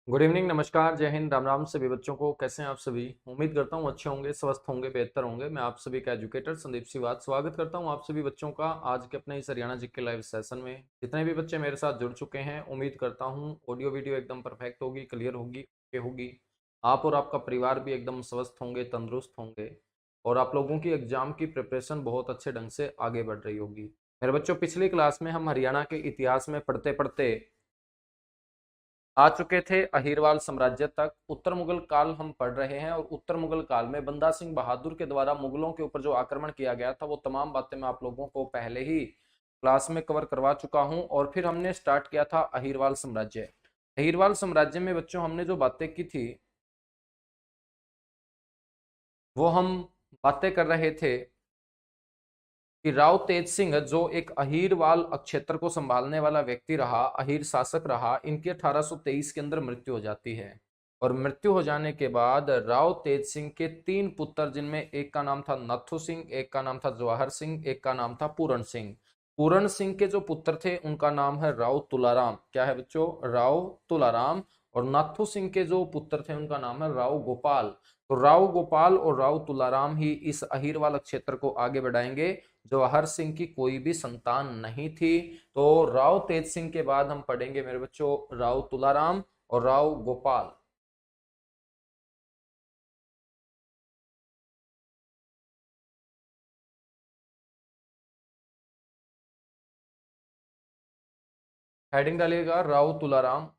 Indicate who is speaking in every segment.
Speaker 1: Good evening, नमस्कार, जय हिंद, राम राम सभी बच्चों को। कैसे हैं आप सभी? उम्मीद करता हूँ अच्छे होंगे, स्वस्थ होंगे, बेहतर होंगे। मैं आप सभी का एजुकेटर संदीप सिवात स्वागत करता हूँ आप सभी बच्चों का आज के अपने इस हरियाणा जी के लाइव सेशन में। जितने भी बच्चे मेरे साथ जुड़ चुके हैं, उम्मीद करता हूँ ऑडियो वीडियो एकदम परफेक्ट होगी, क्लियर होगी, ओके होगी। आप और आपका परिवार भी एकदम स्वस्थ होंगे, तंदुरुस्त होंगे और आप लोगों की एग्जाम की प्रिपरेशन बहुत अच्छे ढंग से आगे बढ़ रही होगी। मेरे बच्चों, पिछली क्लास में हम हरियाणा के इतिहास में पढ़ते पढ़ते आ चुके थे अहीरवाल साम्राज्य तक। उत्तर मुगल काल हम पढ़ रहे हैं और उत्तर मुगल काल में बंदा सिंह बहादुर के द्वारा मुगलों के ऊपर जो आक्रमण किया गया था वो तमाम बातें मैं आप लोगों को पहले ही क्लास में कवर करवा चुका हूं। और फिर हमने स्टार्ट किया था अहीरवाल साम्राज्य। अहीरवाल साम्राज्य में बच्चों हमने जो बातें की थी वो हम बातें कर रहे थे कि राव तेज सिंह जो एक अहीरवाल क्षेत्र को संभालने वाला व्यक्ति रहा, अहीर शासक रहा, इनकी 1823 के अंदर मृत्यु हो जाती है। और मृत्यु हो जाने के बाद राव तेज सिंह के तीन पुत्र, जिनमें एक का नाम था नथु सिंह, एक का नाम था जवाहर सिंह, एक का नाम था पूरण सिंह। पूरण सिंह के जो पुत्र थे उनका नाम है राव तुलाराम। क्या है बच्चों? राव तुलाराम। और नाथू सिंह के जो पुत्र थे उनका नाम है राव गोपाल। तो राव गोपाल और राव तुलाराम ही इस अहीरवाल क्षेत्र को आगे बढ़ाएंगे। जवाहर सिंह की कोई भी संतान नहीं थी। तो राव तेज सिंह के बाद हम पढ़ेंगे मेरे बच्चों राव तुलाराम और राव गोपाल। हेडिंग डालिएगा राव तुलाराम।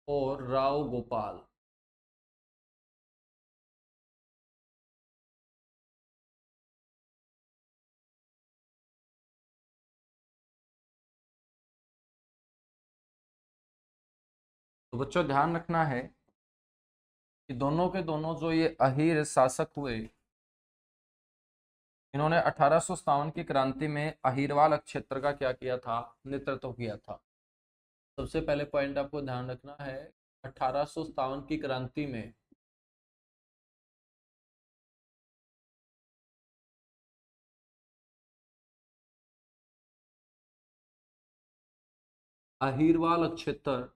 Speaker 1: और राव गोपाल। तो बच्चों ध्यान रखना है कि दोनों के दोनों जो ये अहीर शासक हुए, इन्होंने 1857 की क्रांति में अहीरवाल क्षेत्र का क्या किया था? नेतृत्व किया था। सबसे पहले पॉइंट आपको ध्यान रखना है, 1857 की क्रांति में अहीरवाल क्षेत्र,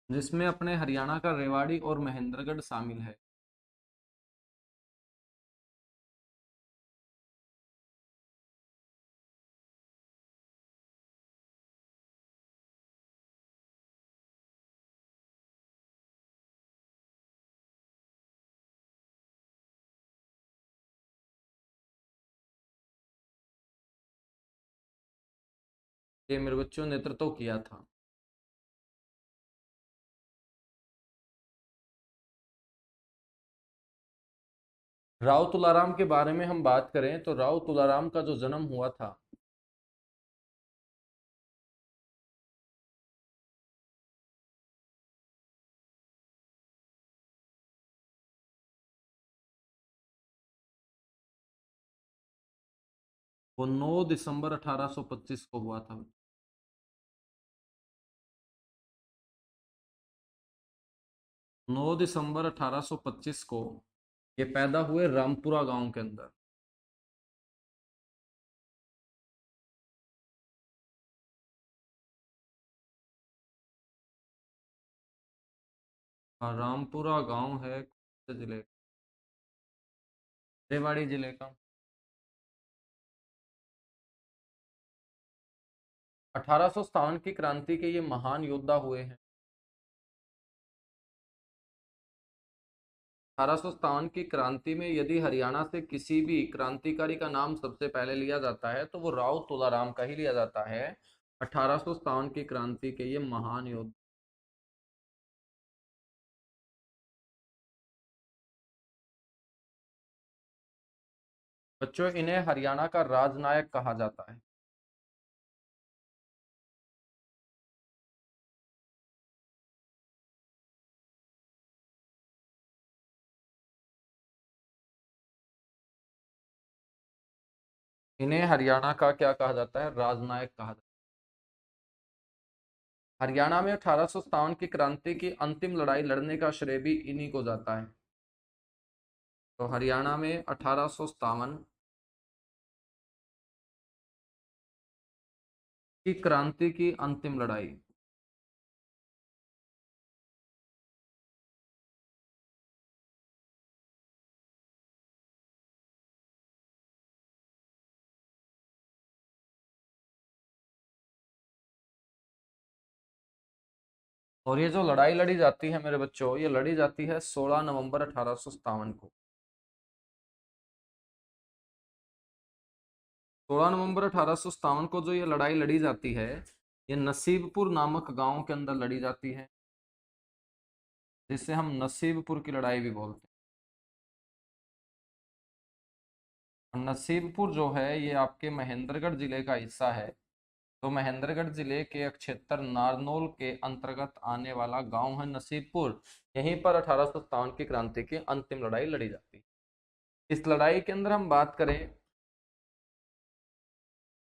Speaker 1: जिसमें अपने हरियाणा का रेवाड़ी और महेंद्रगढ़ शामिल है। ये मेरे बच्चों नेतृत्व किया था। राव तुलाराम के बारे में हम बात करें तो राव तुलाराम का जो जन्म हुआ था, वो 9 दिसंबर 1825 को हुआ था। 9 दिसंबर 1825 को ये पैदा हुए रामपुरा गांव के अंदर। और रामपुरा गांव है कौन से जिले? रेवाड़ी जिले का। 1857 की क्रांति के ये महान योद्धा हुए हैं। 1857 की क्रांति में यदि हरियाणा से किसी भी क्रांतिकारी का नाम सबसे पहले लिया जाता है तो वो राव तुलाराम का ही लिया जाता है। 1857 की क्रांति के ये महान योद्धा। बच्चों इन्हें हरियाणा का राजनायक कहा जाता है। इन्हें हरियाणा का क्या कहा जाता है? राजनायक कहा जाता है। हरियाणा में 1857 की क्रांति की अंतिम लड़ाई लड़ने का श्रेय भी इन्हीं को जाता है। तो हरियाणा में 1857 की क्रांति की अंतिम लड़ाई। और ये जो लड़ाई लड़ी जाती है मेरे बच्चों, ये लड़ी जाती है 16 नवंबर 1857 को। 16 नवंबर 1857 को जो ये लड़ाई लड़ी जाती है, ये नसीबपुर नामक गांव के अंदर लड़ी जाती है, जिसे हम नसीबपुर की लड़ाई भी बोलते हैं। और नसीबपुर जो है ये आपके महेंद्रगढ़ जिले का हिस्सा है। तो महेंद्रगढ़ जिले के क्षेत्र नारनौल के अंतर्गत आने वाला गांव है नसीबपुर। यहीं पर 1857 की क्रांति की अंतिम लड़ाई लड़ी जाती है। इस लड़ाई के अंदर हम बात करें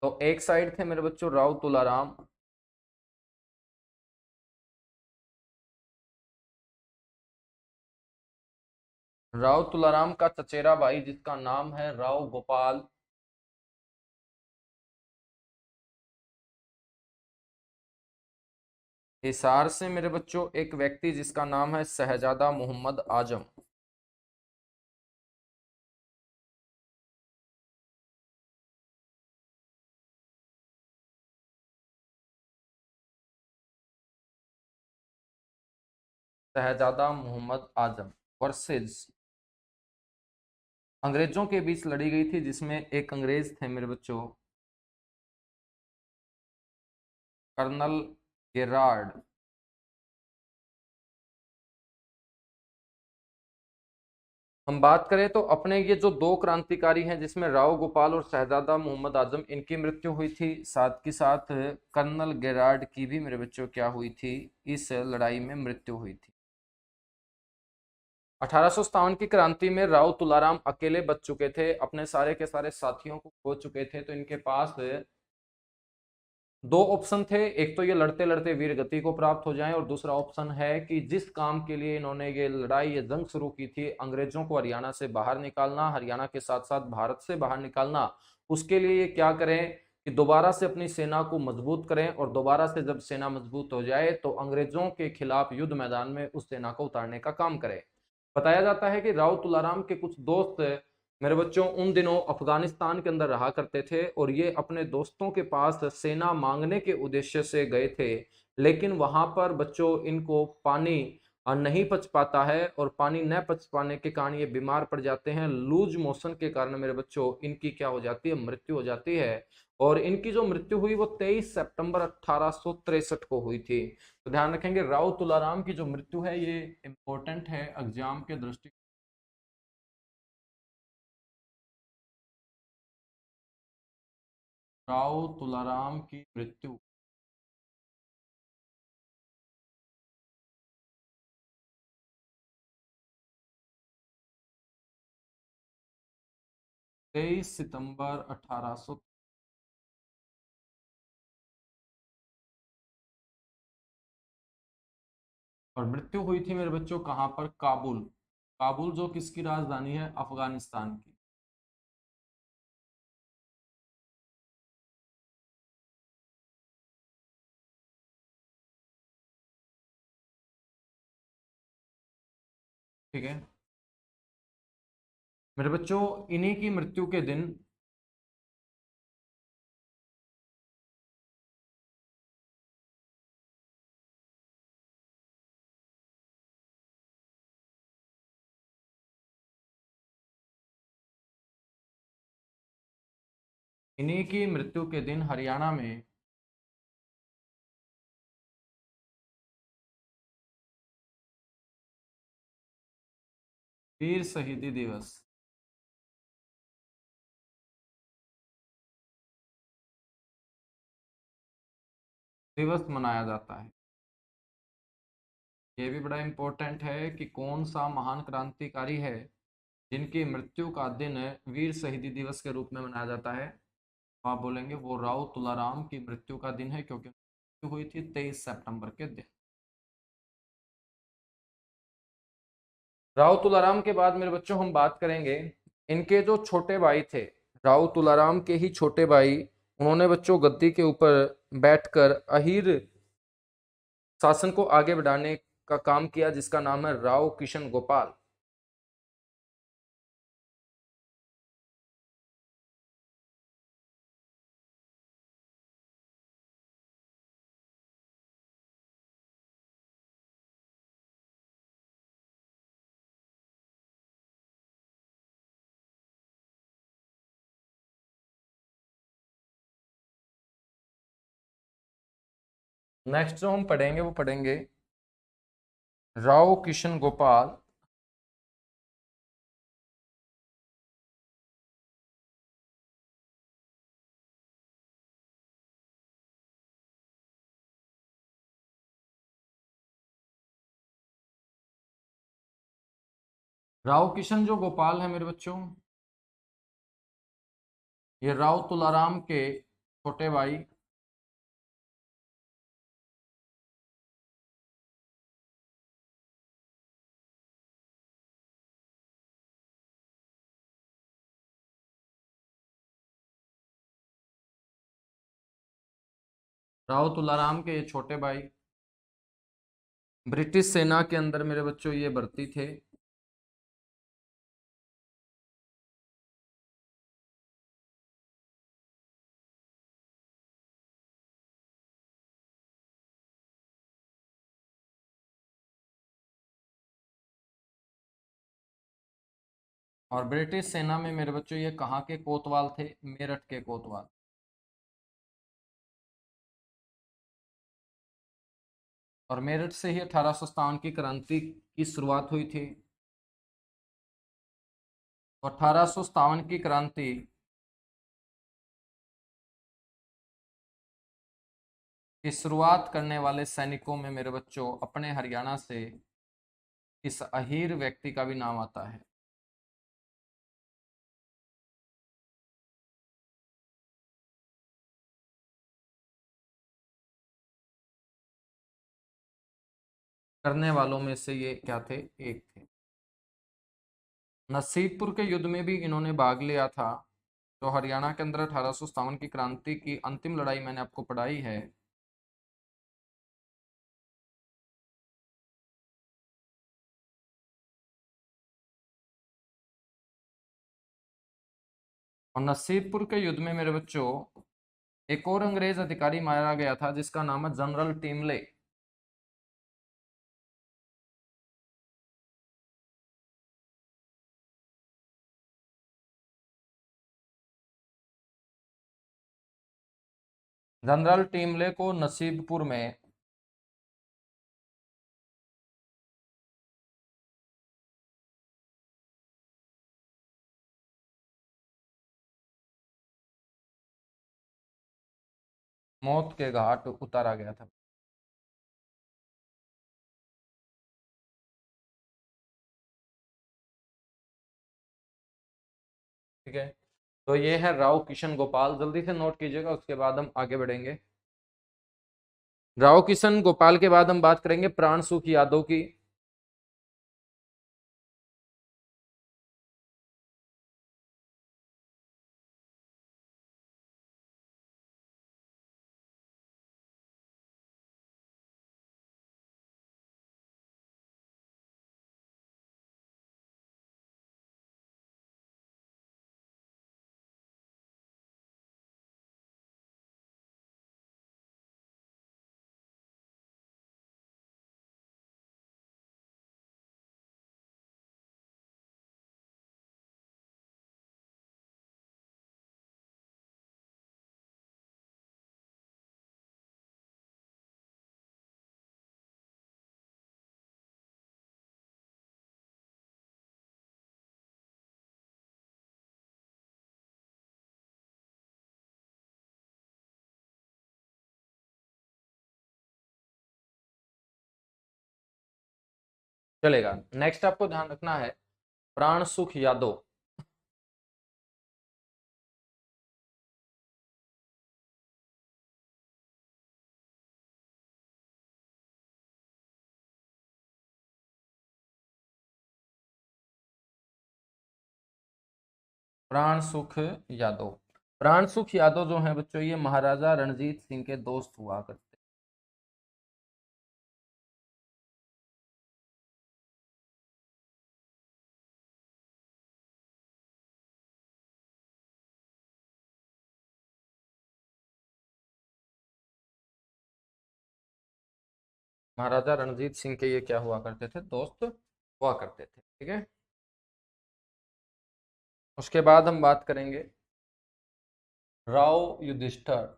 Speaker 1: तो एक साइड थे मेरे बच्चों राव तुलाराम, राव तुलाराम का चचेरा भाई जिसका नाम है राव गोपाल। हिसार से मेरे बच्चों एक व्यक्ति जिसका नाम है शहजादा मोहम्मद आजम। शहजादा मोहम्मद आजम वर्सेस अंग्रेजों के बीच लड़ी गई थी, जिसमें एक अंग्रेज थे मेरे बच्चों कर्नल गेरार्ड। हम बात करें तो अपने ये जो दो क्रांतिकारी हैं जिसमें राव गोपाल और शहजादा मोहम्मद आजम, इनकी मृत्यु हुई थी। साथ के साथ कर्नल गेरार्ड की भी मेरे बच्चों क्या हुई थी, इस लड़ाई में मृत्यु हुई थी। 1857 की क्रांति में राव तुलाराम अकेले बच चुके थे, अपने सारे के सारे साथियों को खो चुके थे। तो इनके पास दो ऑप्शन थे, एक तो ये लड़ते लड़ते वीर गति को प्राप्त हो जाएं, और दूसरा ऑप्शन है कि जिस काम के लिए इन्होंने ये लड़ाई ये जंग शुरू की थी, अंग्रेजों को हरियाणा से बाहर निकालना, हरियाणा के साथ साथ भारत से बाहर निकालना, उसके लिए ये क्या करें कि दोबारा से अपनी सेना को मजबूत करें, और दोबारा से जब सेना मजबूत हो जाए तो अंग्रेजों के खिलाफ युद्ध मैदान में उस सेना को उतारने का काम करें। बताया जाता है कि राव तुलाराम के कुछ दोस्त मेरे बच्चों उन दिनों अफगानिस्तान के अंदर रहा करते थे, और ये अपने दोस्तों के पास सेना मांगने के उद्देश्य से गए थे। लेकिन वहां पर बच्चों इनको पानी नहीं पच पाता है, और पानी न पच पाने के कारण ये बीमार पड़ जाते हैं। लूज मोशन के कारण मेरे बच्चों इनकी क्या हो जाती है, मृत्यु हो जाती है। और इनकी जो मृत्यु हुई वो 23 सितंबर 1863 को हुई थी। तो ध्यान रखेंगे राव तुलाराम की जो मृत्यु है ये इंपॉर्टेंट है एग्जाम के दृष्टि। राव तुलाराम की मृत्यु 23 सितंबर 1800। और मृत्यु हुई थी मेरे बच्चों कहाँ पर? काबुल। काबुल जो किसकी राजधानी है? अफगानिस्तान की। ठीक है मेरे बच्चों, इन्हीं की मृत्यु के दिन, इन्हीं की मृत्यु के दिन हरियाणा में वीर शहीदी दिवस दिवस मनाया जाता है? ये भी बड़ा इंपॉर्टेंट है कि कौन सा महान क्रांतिकारी है जिनकी मृत्यु का दिन वीर शहीदी दिवस के रूप में मनाया जाता है? तो आप बोलेंगे वो राव तुलाराम की मृत्यु का दिन है, क्योंकि मृत्यु हुई थी 23 सितंबर के दिन। राव तुलाराम के बाद मेरे बच्चों हम बात करेंगे इनके जो छोटे भाई थे, राव तुलाराम के ही छोटे भाई, उन्होंने बच्चों गद्दी के ऊपर बैठकर अहीर शासन को आगे बढ़ाने का काम किया, जिसका नाम है राव किशन गोपाल। नेक्स्ट जो हम पढ़ेंगे वो पढ़ेंगे राव किशन गोपाल। राव किशन जो गोपाल है मेरे बच्चों, ये राव तुलाराम के छोटे भाई राव तुलाराम के ये छोटे भाई ब्रिटिश सेना के अंदर मेरे बच्चों ये भर्ती थे। और ब्रिटिश सेना में मेरे बच्चों ये कहाँ के कोतवाल थे? मेरठ के कोतवाल। और मेरठ से ही 1857 की क्रांति की शुरुआत हुई थी। 1857 की क्रांति की शुरुआत करने वाले सैनिकों में मेरे बच्चों अपने हरियाणा से इस अहीर व्यक्ति का भी नाम आता है। करने वालों में से ये क्या थे? एक थे। नसीबपुर के युद्ध में भी इन्होंने भाग लिया था। जो हरियाणा के अंदर 1857 की क्रांति की अंतिम लड़ाई मैंने आपको पढ़ाई है, और नसीबपुर के युद्ध में मेरे बच्चों एक और अंग्रेज अधिकारी मारा गया था जिसका नाम है जनरल टीमले। जनरल टीमले को नसीबपुर में मौत के घाट उतारा गया था। ठीक है, तो ये है राव किशन गोपाल, जल्दी से नोट कीजिएगा, उसके बाद हम आगे बढ़ेंगे। राव किशन गोपाल के बाद हम बात करेंगे प्राण सुख यादव की। चलेगा। नेक्स्ट आपको ध्यान रखना है, प्राण सुख यादव। प्राण सुख यादव। प्राण सुख यादव जो हैं बच्चों, ये महाराजा रणजीत सिंह के दोस्त हुआ करते। महाराजा रणजीत सिंह के ये क्या हुआ करते थे, दोस्त हुआ करते थे। ठीक है। उसके बाद हम बात करेंगे राव युधिष्ठिर।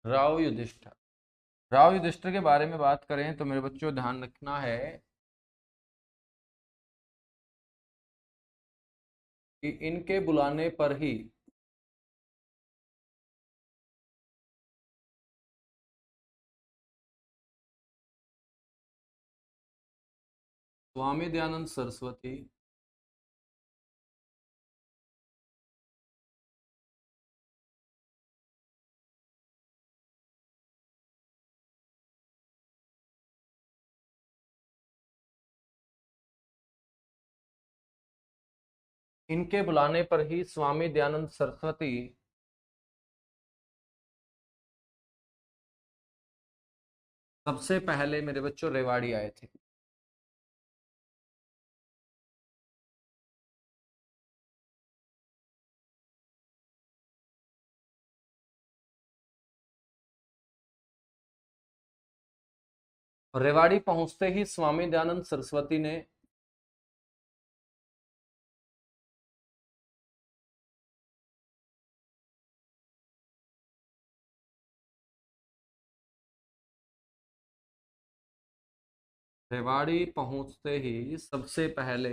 Speaker 1: राव युधिष्ठिर। राव युधिष्ठिर के बारे में बात करें तो मेरे बच्चों ध्यान रखना है कि इनके बुलाने पर ही स्वामी दयानंद सरस्वती इनके बुलाने पर ही स्वामी दयानंद सरस्वती सबसे पहले मेरे बच्चों रेवाड़ी आए थे। और रेवाड़ी पहुंचते ही स्वामी दयानंद सरस्वती ने रेवाड़ी पहुंचते ही सबसे पहले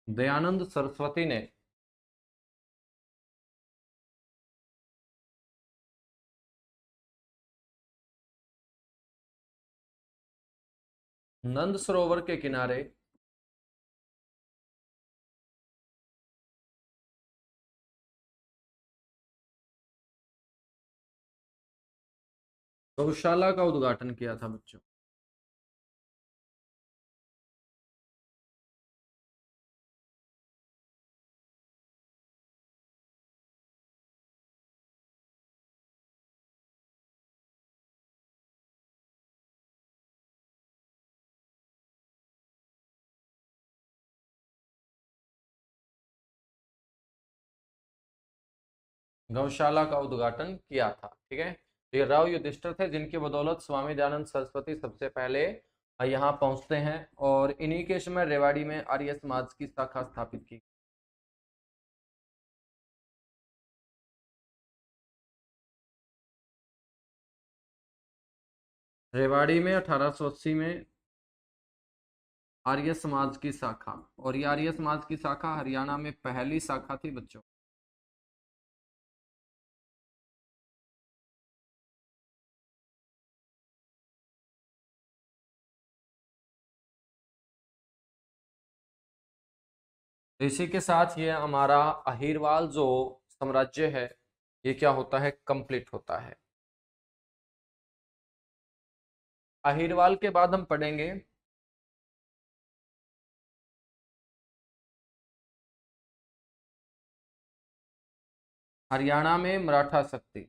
Speaker 1: दयानंद सरस्वती ने नंद सरोवर के किनारे गौशाला का उद्घाटन किया था बच्चों। गौशाला का उद्घाटन किया था। ठीक है। ये राव युधिष्ठिर थे जिनकी बदौलत स्वामी दयानंद सरस्वती सबसे पहले यहाँ पहुंचते हैं, और इन्हीं के समय रेवाड़ी में आर्य समाज की शाखा स्थापित की। रेवाड़ी में 1880 में आर्य समाज की शाखा, और ये आर्य समाज की शाखा हरियाणा में पहली शाखा थी बच्चों। तो इसी के साथ ये हमारा अहिरवाल जो साम्राज्य है ये क्या होता है, कंप्लीट होता है। अहिरवाल के बाद हम पढ़ेंगे हरियाणा में मराठा शक्ति।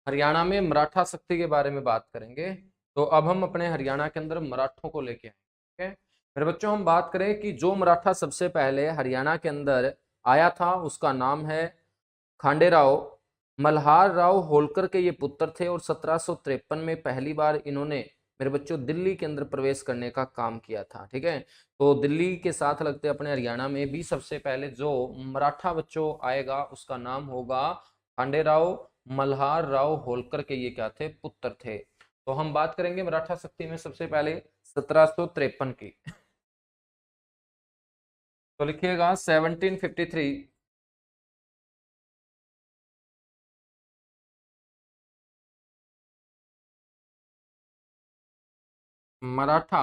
Speaker 1: हरियाणा में मराठा शक्ति के बारे में बात करेंगे। तो अब हम अपने हरियाणा के अंदर मराठों को लेके आए। ठीक है मेरे बच्चों, हम बात करें कि जो मराठा सबसे पहले हरियाणा के अंदर आया था उसका नाम है खांडेराव। मल्हार राव होलकर के ये पुत्र थे और 1753 में पहली बार इन्होंने मेरे बच्चों दिल्ली के अंदर प्रवेश करने का काम किया था। ठीक है, तो दिल्ली के साथ लगते अपने हरियाणा में भी सबसे पहले जो मराठा बच्चों आएगा उसका नाम होगा खांडेराव मल्हार राव होलकर के, ये क्या थे, पुत्र थे। तो हम बात करेंगे मराठा शक्ति में सबसे पहले 1753 की। तो लिखिएगा 1753 मराठा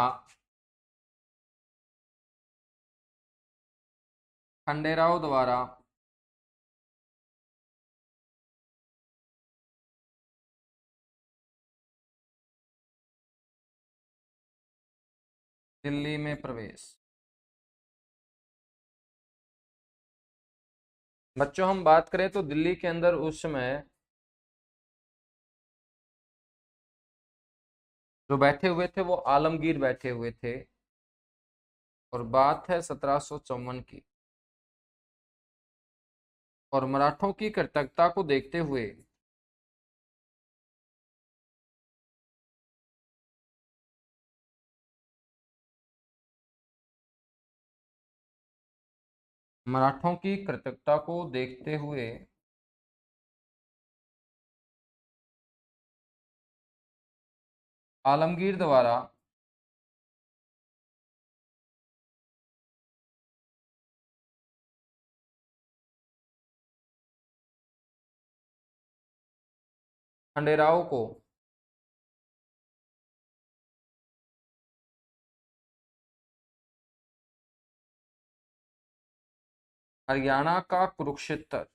Speaker 1: खंडेराव द्वारा दिल्ली में प्रवेश। बच्चों हम बात करें तो दिल्ली के अंदर उस समय जो बैठे हुए थे वो आलमगीर बैठे हुए थे, और बात है 1754 की। और मराठों की कृतज्ञता को देखते हुए मराठों की कृतज्ञता को देखते हुए आलमगीर द्वारा खंडेराव को हरियाणा का कुरुक्षेत्र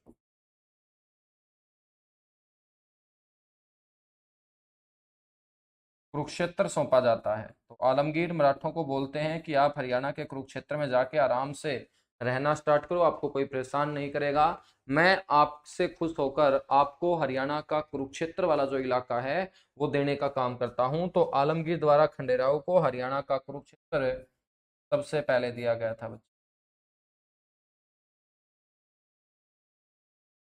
Speaker 1: कुरुक्षेत्र सौंपा जाता है। तो आलमगीर मराठों को बोलते हैं कि आप हरियाणा के कुरुक्षेत्र में जाके आराम से रहना स्टार्ट करो, आपको कोई परेशान नहीं करेगा। मैं आपसे खुश होकर आपको हरियाणा का कुरुक्षेत्र वाला जो इलाका है वो देने का काम करता हूं। तो आलमगीर द्वारा खंडेराव को हरियाणा का कुरुक्षेत्र सबसे पहले दिया गया था बच्चे,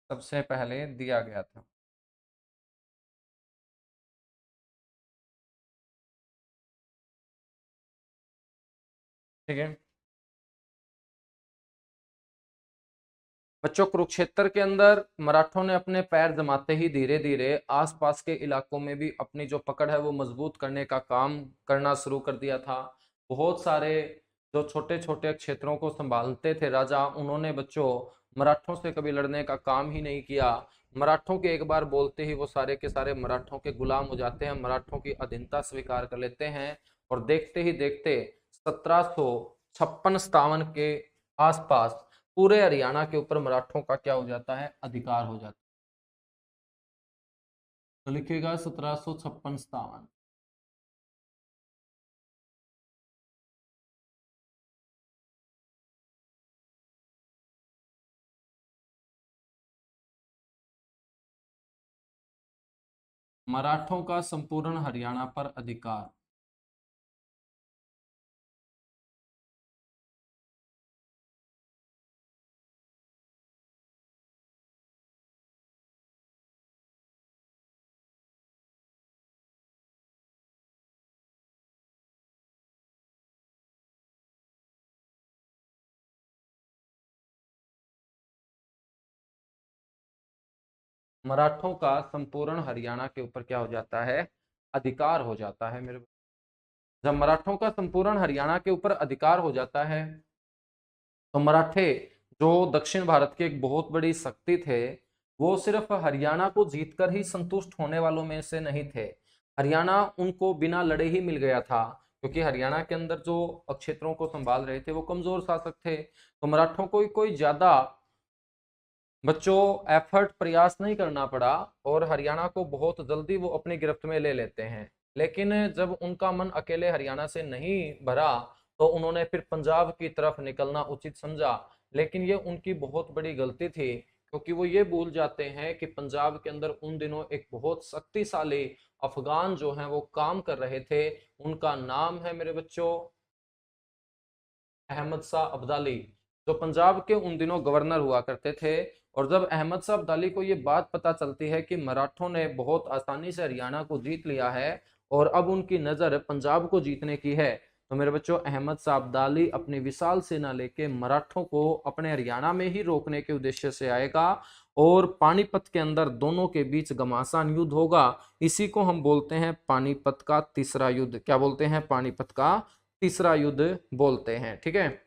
Speaker 1: सबसे पहले दिया गया था। ठीक है बच्चों, कुरुक्षेत्र के अंदर मराठों ने अपने पैर जमाते ही धीरे धीरे आसपास के इलाकों में भी अपनी जो पकड़ है वो मजबूत करने का काम करना शुरू कर दिया था। बहुत सारे जो छोटे छोटे क्षेत्रों को संभालते थे राजा, उन्होंने बच्चों मराठों से कभी लड़ने का काम ही नहीं किया। मराठों के एक बार बोलते ही वो सारे के सारे मराठों के गुलाम हो जाते हैं, मराठों की अधीनता स्वीकार कर लेते हैं। और देखते ही देखते 1756-57 के आसपास पूरे हरियाणा के ऊपर मराठों का क्या हो जाता है, अधिकार हो जाता है। तो लिखिएगा 1756-57। मराठों का संपूर्ण हरियाणा पर अधिकार। मराठों का संपूर्ण हरियाणा के ऊपर क्या हो जाता है, अधिकार हो जाता है मेरे। जब मराठों का संपूर्ण हरियाणा के ऊपर अधिकार हो जाता है तो मराठे जो दक्षिण भारत के एक बहुत बड़ी शक्ति थे, वो सिर्फ हरियाणा को जीतकर ही संतुष्ट होने वालों में से नहीं थे। हरियाणा उनको बिना लड़े ही मिल गया था, क्योंकि हरियाणा के अंदर जो क्षेत्रों को संभाल रहे थे वो कमजोर शासक थे। तो मराठों को कोई ज्यादा बच्चों एफर्ट प्रयास नहीं करना पड़ा, और हरियाणा को बहुत जल्दी वो अपनी गिरफ्त में ले लेते हैं। लेकिन जब उनका मन अकेले हरियाणा से नहीं भरा तो उन्होंने फिर पंजाब की तरफ निकलना उचित समझा। लेकिन ये उनकी बहुत बड़ी गलती थी, क्योंकि वो ये भूल जाते हैं कि पंजाब के अंदर उन दिनों एक बहुत शक्तिशाली अफगान जो हैं वो काम कर रहे थे। उनका नाम है मेरे बच्चों अहमद शाह अब्दाली, जो पंजाब के उन दिनों गवर्नर हुआ करते थे। और जब अहमद शाह अब्दाली को ये बात पता चलती है कि मराठों ने बहुत आसानी से हरियाणा को जीत लिया है और अब उनकी नजर पंजाब को जीतने की है, तो मेरे बच्चों अहमद शाह अब्दाली अपनी विशाल सेना लेके मराठों को अपने हरियाणा में ही रोकने के उद्देश्य से आएगा और पानीपत के अंदर दोनों के बीच घमासान युद्ध होगा। इसी को हम बोलते हैं पानीपत का तीसरा युद्ध। क्या बोलते हैं? पानीपत का तीसरा युद्ध बोलते हैं। ठीक है।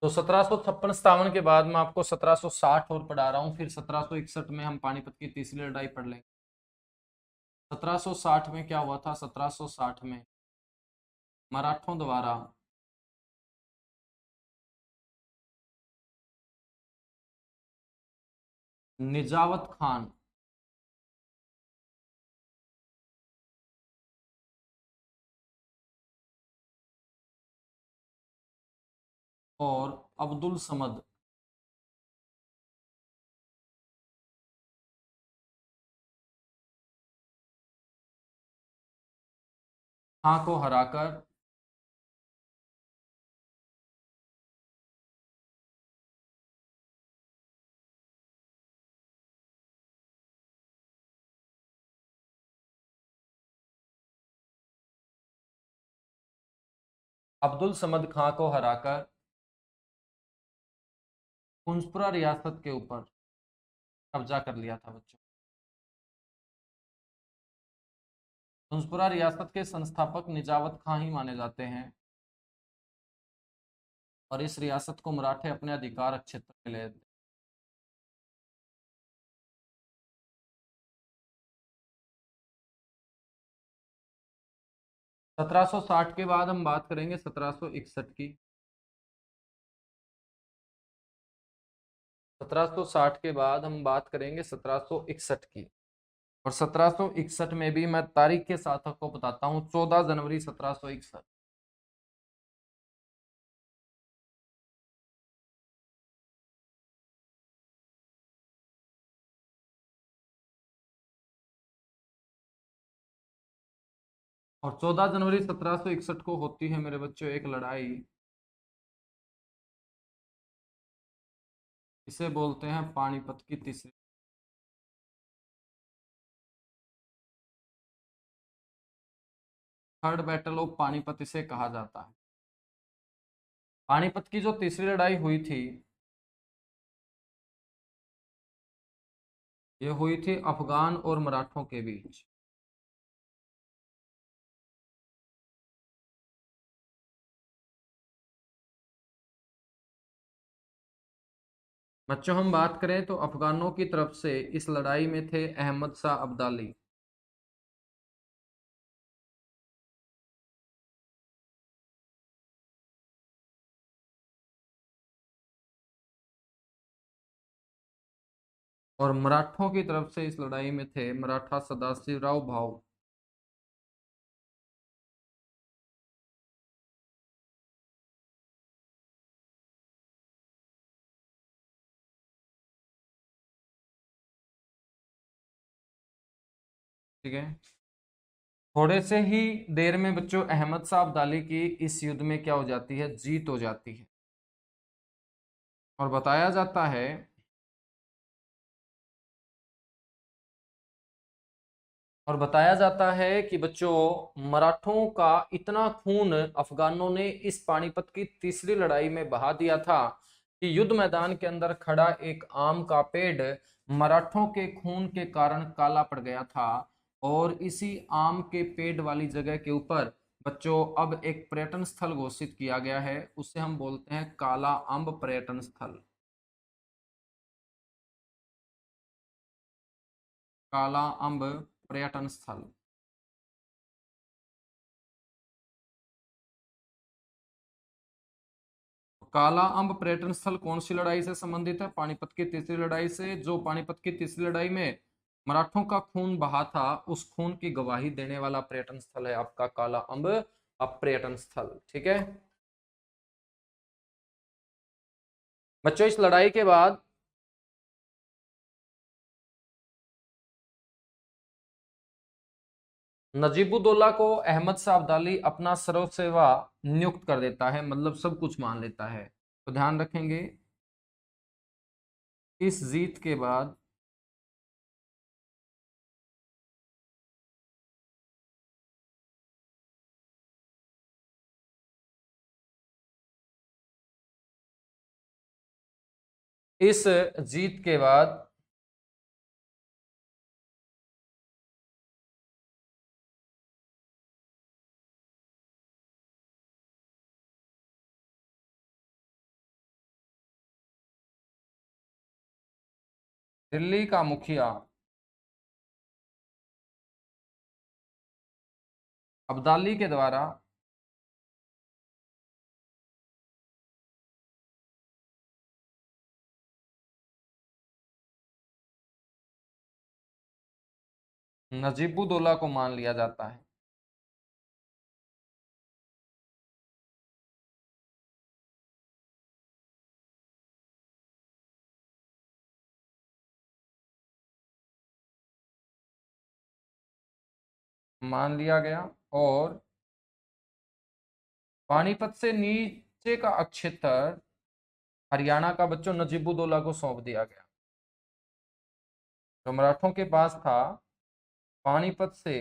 Speaker 1: तो 1756-57 के बाद मैं आपको 1760 और पढ़ा रहा हूँ, फिर 1761 में हम पानीपत की तीसरी लड़ाई पढ़ लेंगे। 1760 में क्या हुआ था? 1760 में मराठों द्वारा निजावत खान और अब्दुल समद खां को हराकर अब्दुल समद खां को हराकर पुंजपुरा रियासत के ऊपर कब्जा कर लिया था बच्चों। पुंजपुरा रियासत के संस्थापक निजावत खां ही माने जाते हैं और इस रियासत को मराठे अपने अधिकार क्षेत्र में ले लेते। 1760 के बाद हम बात करेंगे 1761 की। 1760 के बाद हम बात करेंगे 1761 की। और 1761 में भी मैं तारीख के साथ आपको बताता हूँ, 14 जनवरी 1761। और 14 जनवरी 1761 को होती है मेरे बच्चों एक लड़ाई, इसे बोलते हैं पानीपत की तीसरी। थर्ड बैटल ऑफ पानीपत इसे कहा जाता है। पानीपत की जो तीसरी लड़ाई हुई थी, ये हुई थी अफगान और मराठों के बीच। बच्चों हम बात करें तो अफगानों की तरफ से इस लड़ाई में थे अहमद शाह अब्दाली। और मराठों की तरफ से इस लड़ाई में थे मराठा सदाशिवराव भाऊ। ठीक है। थोड़े से ही देर में बच्चों अहमद शाह अब्दाली की इस युद्ध में क्या हो जाती है? जीत हो जाती है। और बताया जाता है कि बच्चों मराठों का इतना खून अफगानों ने इस पानीपत की तीसरी लड़ाई में बहा दिया था कि युद्ध मैदान के अंदर खड़ा एक आम का पेड़ मराठों के खून के कारण काला पड़ गया था। और इसी आम के पेड़ वाली जगह के ऊपर बच्चों अब एक पर्यटन स्थल घोषित किया गया है, उसे हम बोलते हैं काला अम्ब पर्यटन स्थल। काला अम्ब पर्यटन स्थल। काला अम्ब पर्यटन स्थल कौन सी लड़ाई से संबंधित है? पानीपत की तीसरी लड़ाई से। जो पानीपत की तीसरी लड़ाई में मराठों का खून बहा था, उस खून की गवाही देने वाला पर्यटन स्थल है आपका काला अम्ब पर्यटन स्थल। ठीक है बच्चों, इस लड़ाई के बाद नजीबुद्दौला को अहमद शाह अब्दाली अपना सर्वसेवा नियुक्त कर देता है, मतलब सब कुछ मान लेता है। तो ध्यान रखेंगे, इस जीत के बाद इस जीत के बाद दिल्ली का मुखिया अब्दाली के द्वारा नजीबुद्दौला को मान लिया जाता है। मान लिया गया। और पानीपत से नीचे का क्षेत्र हरियाणा का बच्चों नजीबुद्दौला को सौंप दिया गया। जो मराठों के पास था, पानीपत से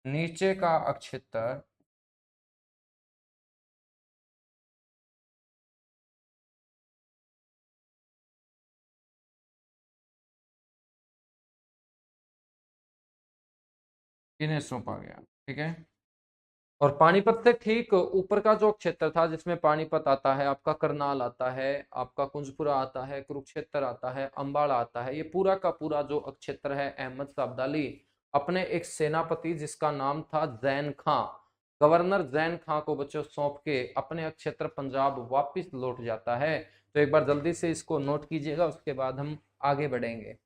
Speaker 1: नीचे का क्षेत्र इन्हें सौंपा गया। ठीक है, और पानीपत से ठीक ऊपर का जो क्षेत्र था, जिसमें पानीपत आता है, आपका करनाल आता है, आपका कुंजपुरा आता है, कुरुक्षेत्र आता है, अंबाला आता है, ये पूरा का पूरा जो क्षेत्र है, अहमद शाह अब्दाली अपने एक सेनापति जिसका नाम था जैन खां, गवर्नर जैन खां को बच्चों सौंप के अपने क्षेत्र पंजाब वापिस लौट जाता है। तो एक बार जल्दी से इसको नोट कीजिएगा, उसके बाद हम आगे बढ़ेंगे।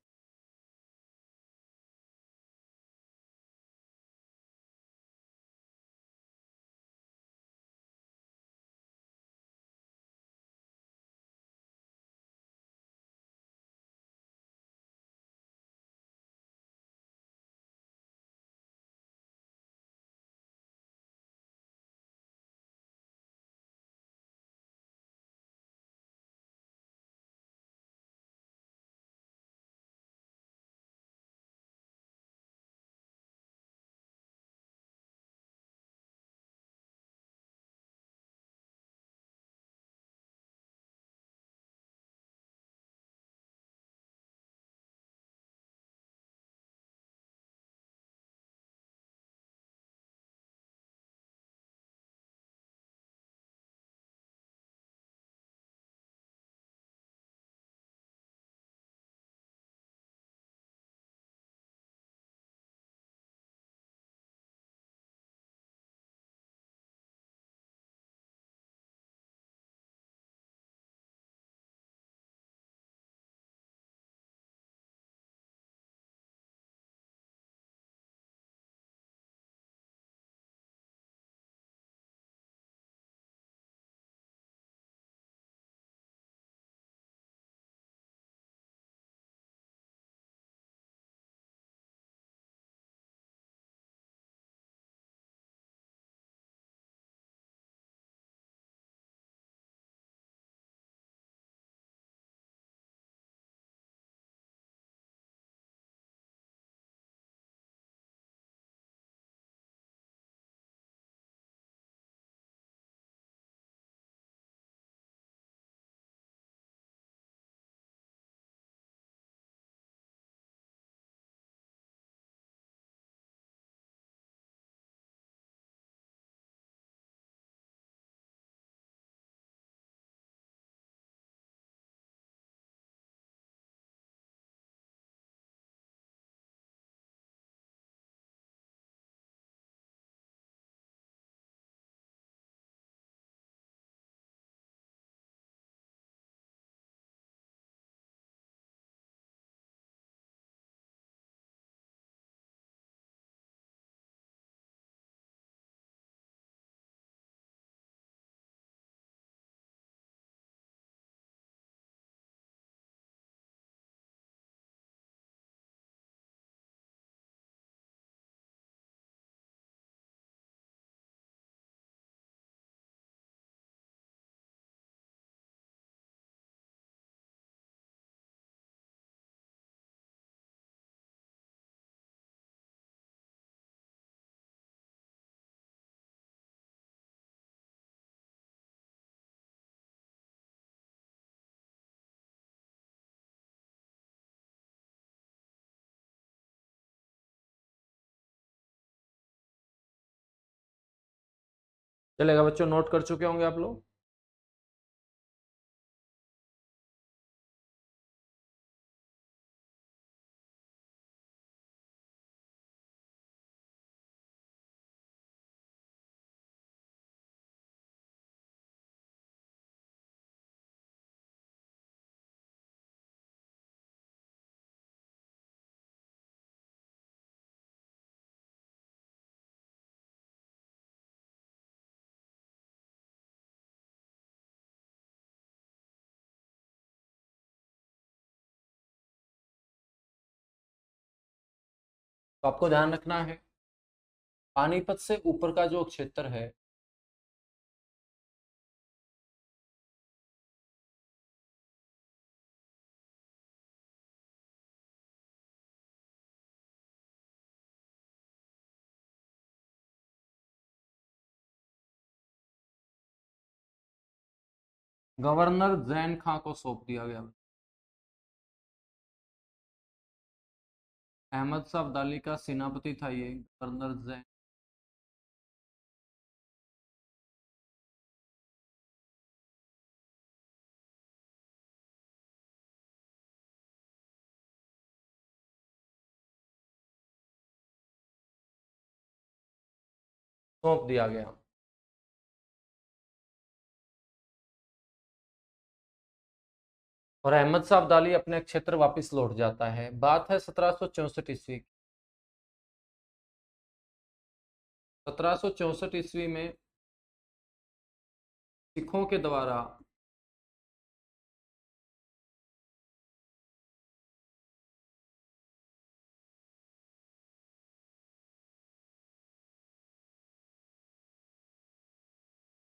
Speaker 1: चलेगा बच्चों, नोट कर चुके होंगे आप लोग। तो आपको ध्यान रखना है, पानीपत से ऊपर का जो क्षेत्र है, गवर्नर जैन खां को सौंप दिया गया। अहमद शाह अब्दाली का सेनापति था ये गवर्नर जैन। सौंप दिया गया। और अहमद शाह अब्दाली अपने क्षेत्र वापस लौट जाता है। बात है 1764 ईस्वी। 1764 ईस्वी में सिखों के द्वारा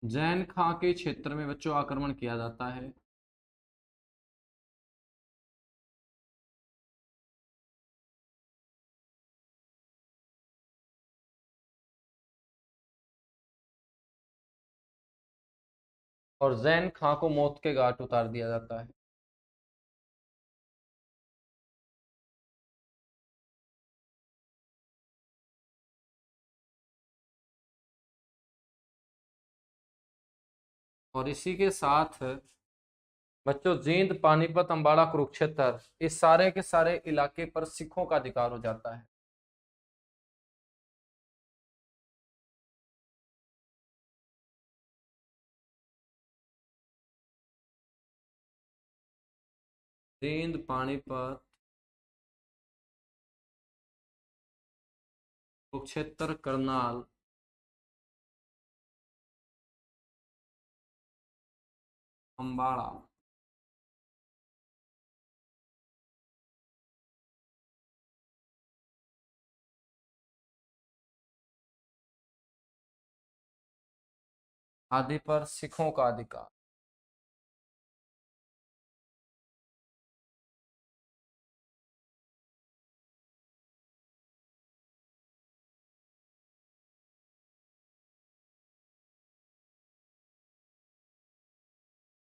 Speaker 1: जैन खां के क्षेत्र में बच्चों आक्रमण किया जाता है। और जैन खां को मौत के घाट उतार दिया जाता है। और इसी के साथ बच्चों जींद, पानीपत, अंबाला, कुरुक्षेत्र, इस सारे के सारे इलाके पर सिखों का अधिकार हो जाता है। जींद, पानीपत, कुरुक्षेत्र, करनाल, अंबाला आदि पर सिखों का अधिकार।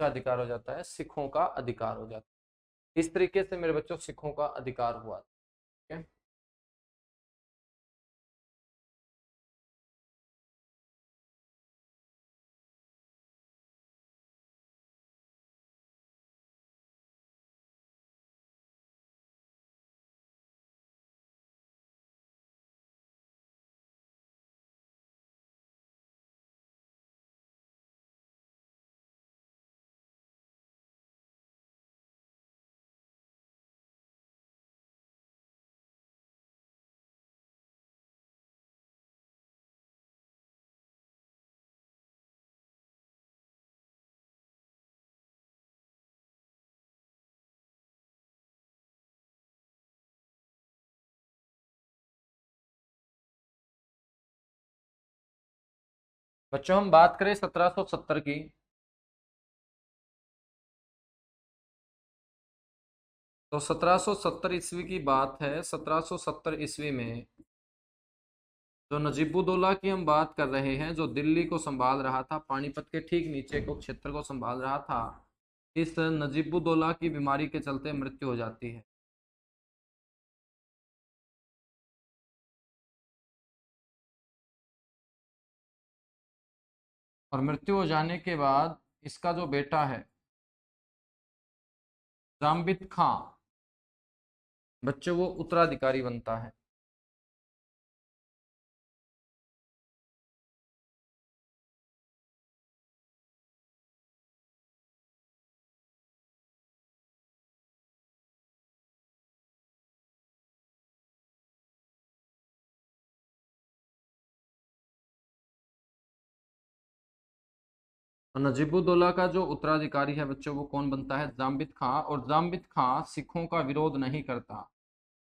Speaker 1: का अधिकार हो जाता है, सिखों का अधिकार हो जाता है। इस तरीके से मेरे बच्चों सिखों का अधिकार हुआ। ठीक है। बच्चों हम बात करें 1770 की, तो 1770 ईस्वी की बात है। 1770 ईस्वी में जो नजीबुद्दौला की हम बात कर रहे हैं, जो दिल्ली को संभाल रहा था, पानीपत के ठीक नीचे को क्षेत्र को संभाल रहा था, इस नजीबुद्दौला की बीमारी के चलते मृत्यु हो जाती है। और मृत्यु हो जाने के बाद इसका जो बेटा है जाम्बित खां, बच्चों वो उत्तराधिकारी बनता है। और नजीबुद्दौला का जो उत्तराधिकारी है बच्चों वो कौन बनता है? जाम्बित खां। और जाम्बित खां सिखों का विरोध नहीं करता।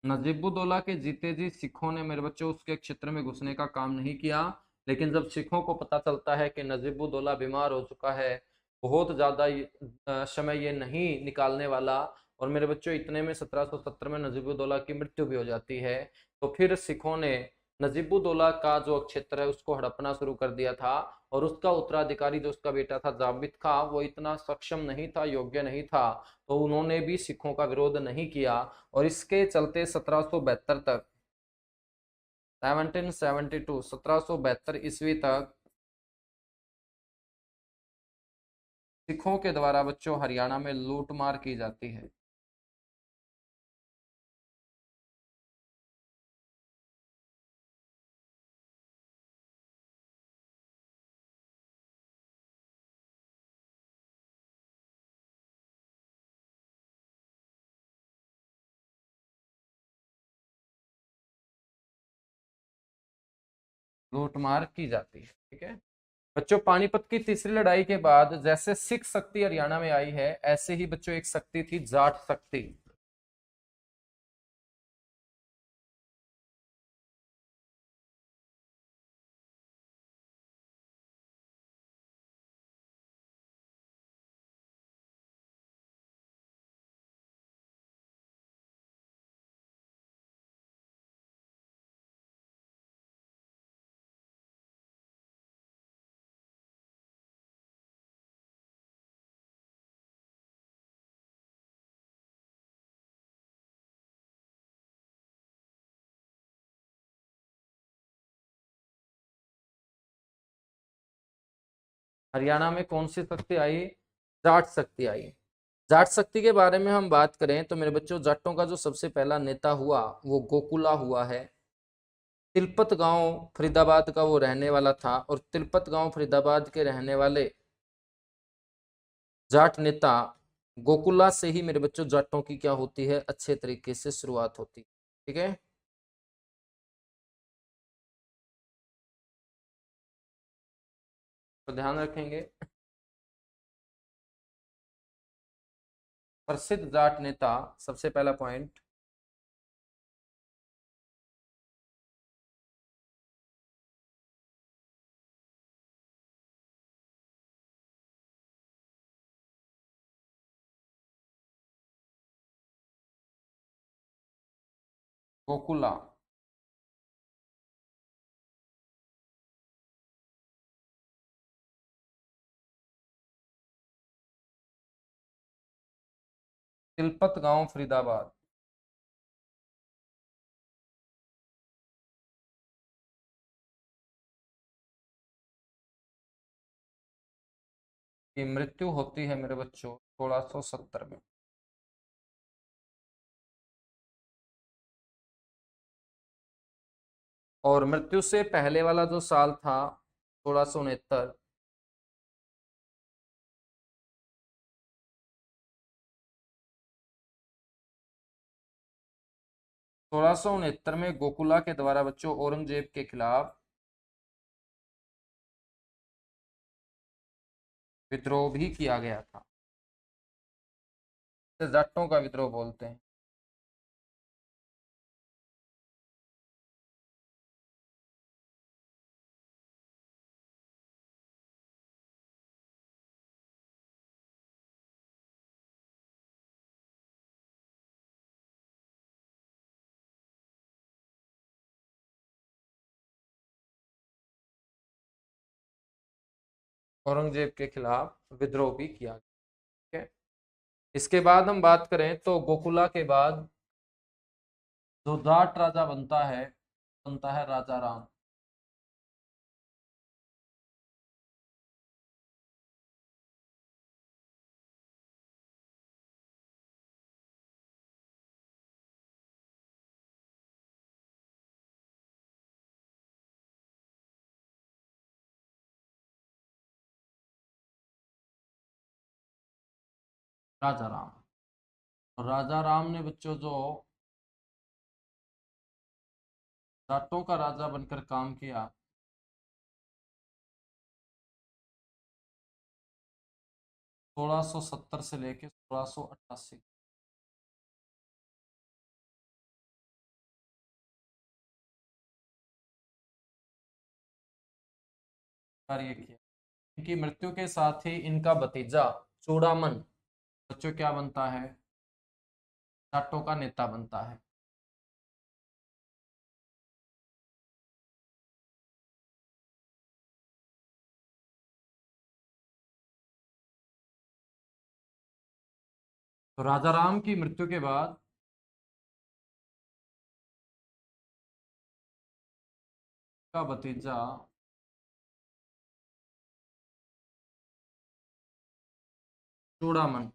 Speaker 1: नजीबुद्दौला के जीते जी सिखों ने मेरे बच्चों उसके क्षेत्र में घुसने का काम नहीं किया। लेकिन जब सिखों को पता चलता है कि नजीबुद्दौला बीमार हो चुका है, बहुत ज्यादा समय ये नहीं निकालने वाला, और मेरे बच्चों इतने में 1770 में नजीबुद्दौला की मृत्यु भी हो जाती है, तो फिर सिखों ने नजीबुद्दौला का जो क्षेत्र है उसको हड़पना शुरू कर दिया था। और उसका उत्तराधिकारी जो उसका बेटा था जाबित खां, वो इतना सक्षम नहीं था, योग्य नहीं था, तो उन्होंने भी सिखों का विरोध नहीं किया। और इसके चलते 1772 तक, 1772 1772 ईस्वी तक सिखों के द्वारा बच्चों हरियाणा में लूटमार की जाती है। लूटमार की जाती है, ठीक है बच्चों। पानीपत की तीसरी लड़ाई के बाद जैसे सिख शक्ति हरियाणा में आई है, ऐसे ही बच्चों एक शक्ति थी जाट शक्ति। हरियाणा में कौन सी शक्ति आई? जाट शक्ति आई। जाट शक्ति के बारे में हम बात करें तो मेरे बच्चों, जाटों का जो सबसे पहला नेता हुआ वो गोकुला हुआ है। तिलपत गांव फरीदाबाद का वो रहने वाला था, और तिलपत गांव फरीदाबाद के रहने वाले जाट नेता गोकुला से ही मेरे बच्चों जाटों की क्या होती है, अच्छे तरीके से शुरुआत होती है, ठीक है। तो ध्यान रखेंगे। प्रसिद्ध जाट नेता, सबसे पहला पॉइंट, गोकुला। तिलपत गांव फरीदाबाद की मृत्यु होती है मेरे बच्चों 1670 में। और मृत्यु से पहले वाला जो साल था 1669, 1669 में गोकुला के द्वारा बच्चों औरंगजेब के खिलाफ विद्रोह भी किया गया था। इसे जाटों का विद्रोह बोलते हैं। औरंगजेब के खिलाफ विद्रोह भी किया गया, ठीक है। इसके बाद हम बात करें तो गोकुला के बाद जो जाट राजा बनता है राजा राम। राजा राम। राजा राम ने बच्चों जो जाटों का राजा बनकर काम किया, 1670 से लेकर 1688 कार्य किया। इनकी मृत्यु के साथ ही इनका भतीजा चूड़ामन बच्चों क्या बनता है, जाटों का नेता बनता है। तो राजा राम की मृत्यु के बाद का भतीजा चूड़ामन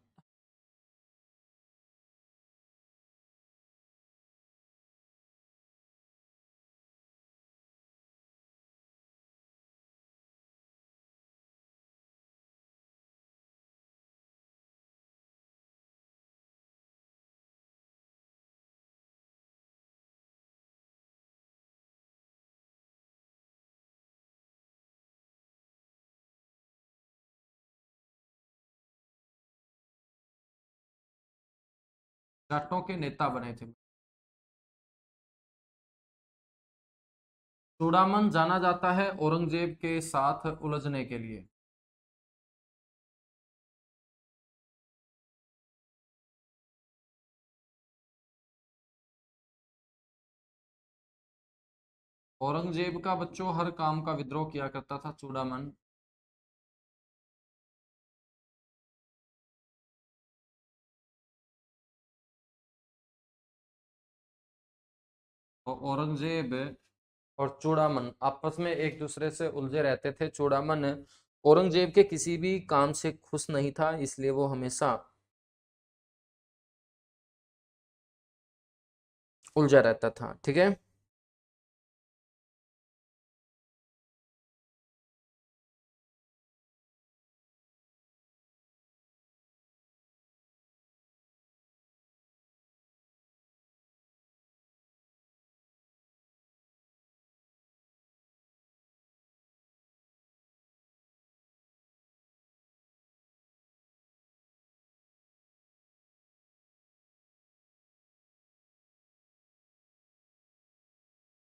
Speaker 1: जाटों के नेता बने थे। चूड़ामन जाना जाता है औरंगजेब के साथ उलझने के लिए। औरंगजेब का बच्चों हर काम का विद्रोह किया करता था चूड़ामन। और औरंगजेब और चूड़ामन आपस में एक दूसरे से उलझे रहते थे। चूड़ामन औरंगजेब के किसी भी काम से खुश नहीं था, इसलिए वो हमेशा उलझा रहता था। ठीक है।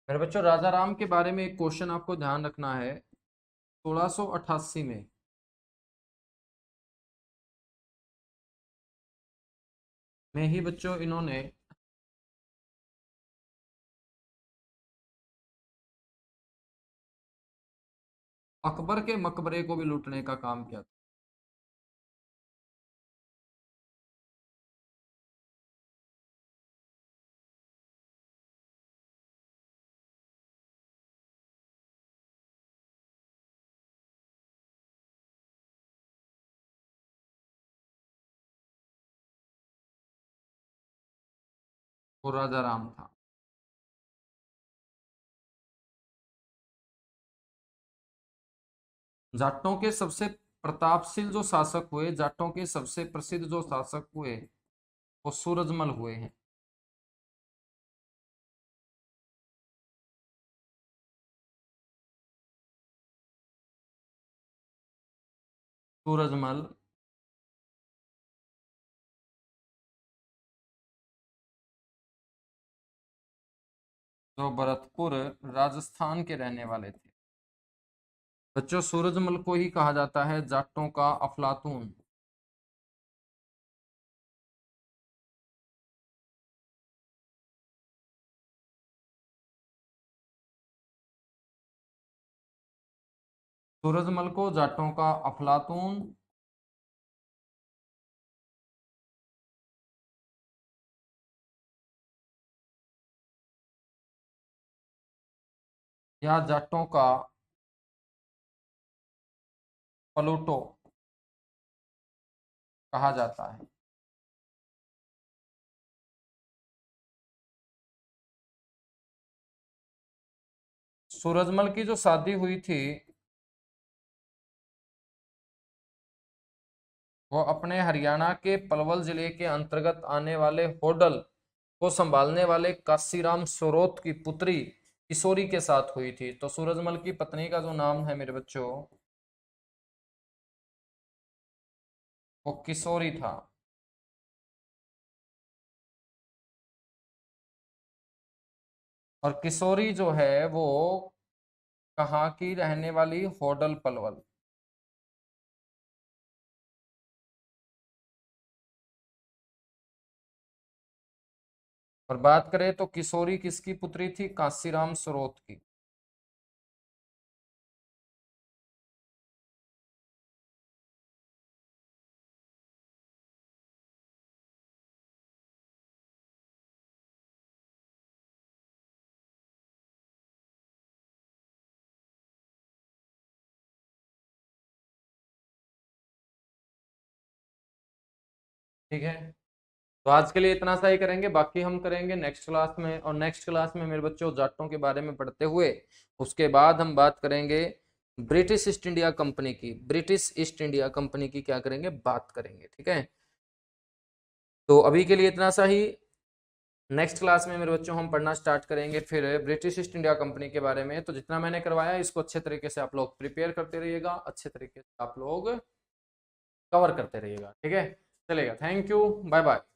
Speaker 1: मेरे बच्चों राजा राम के बारे में एक क्वेश्चन आपको ध्यान रखना है। 1688 में ही बच्चों इन्होंने अकबर के मकबरे को भी लूटने का काम किया था। वो राजा राम था। जाटों के सबसे प्रतापशील जो शासक हुए, जाटों के सबसे प्रसिद्ध जो शासक हुए, वो सूरजमल हुए हैं। सूरजमल जो भरतपुर राजस्थान के रहने वाले थे। बच्चों सूरजमल को ही कहा जाता है जाटों का अफलातून। सूरजमल को जाटों का अफलातून या जाटों का प्लूटो कहा जाता है। सूरजमल की जो शादी हुई थी वो अपने हरियाणा के पलवल जिले के अंतर्गत आने वाले होडल को संभालने वाले काशीराम सोरोत की पुत्री किशोरी के साथ हुई थी। तो सूरजमल की पत्नी का जो नाम है मेरे बच्चों, वो किशोरी था। और किशोरी जो है वो कहाँ की रहने वाली, होडल पलवल। और बात करें तो किशोरी किसकी पुत्री थी, कांसीराम सरोत की। ठीक है, तो आज के लिए इतना सा ही करेंगे, बाकी हम करेंगे नेक्स्ट क्लास में। और नेक्स्ट क्लास में मेरे बच्चों जाटों के बारे में पढ़ते हुए उसके बाद हम बात करेंगे ब्रिटिश ईस्ट इंडिया कंपनी की। ब्रिटिश ईस्ट इंडिया कंपनी की क्या करेंगे, बात करेंगे। ठीक है, तो अभी के लिए इतना सा ही। नेक्स्ट क्लास में मेरे बच्चों हम पढ़ना स्टार्ट करेंगे फिर ब्रिटिश ईस्ट इंडिया कंपनी के बारे में। तो जितना मैंने करवाया इसको अच्छे तरीके से आप लोग प्रिपेयर करते रहिएगा, अच्छे तरीके से आप लोग कवर करते रहिएगा। ठीक है, चलेगा। Thank you, bye bye.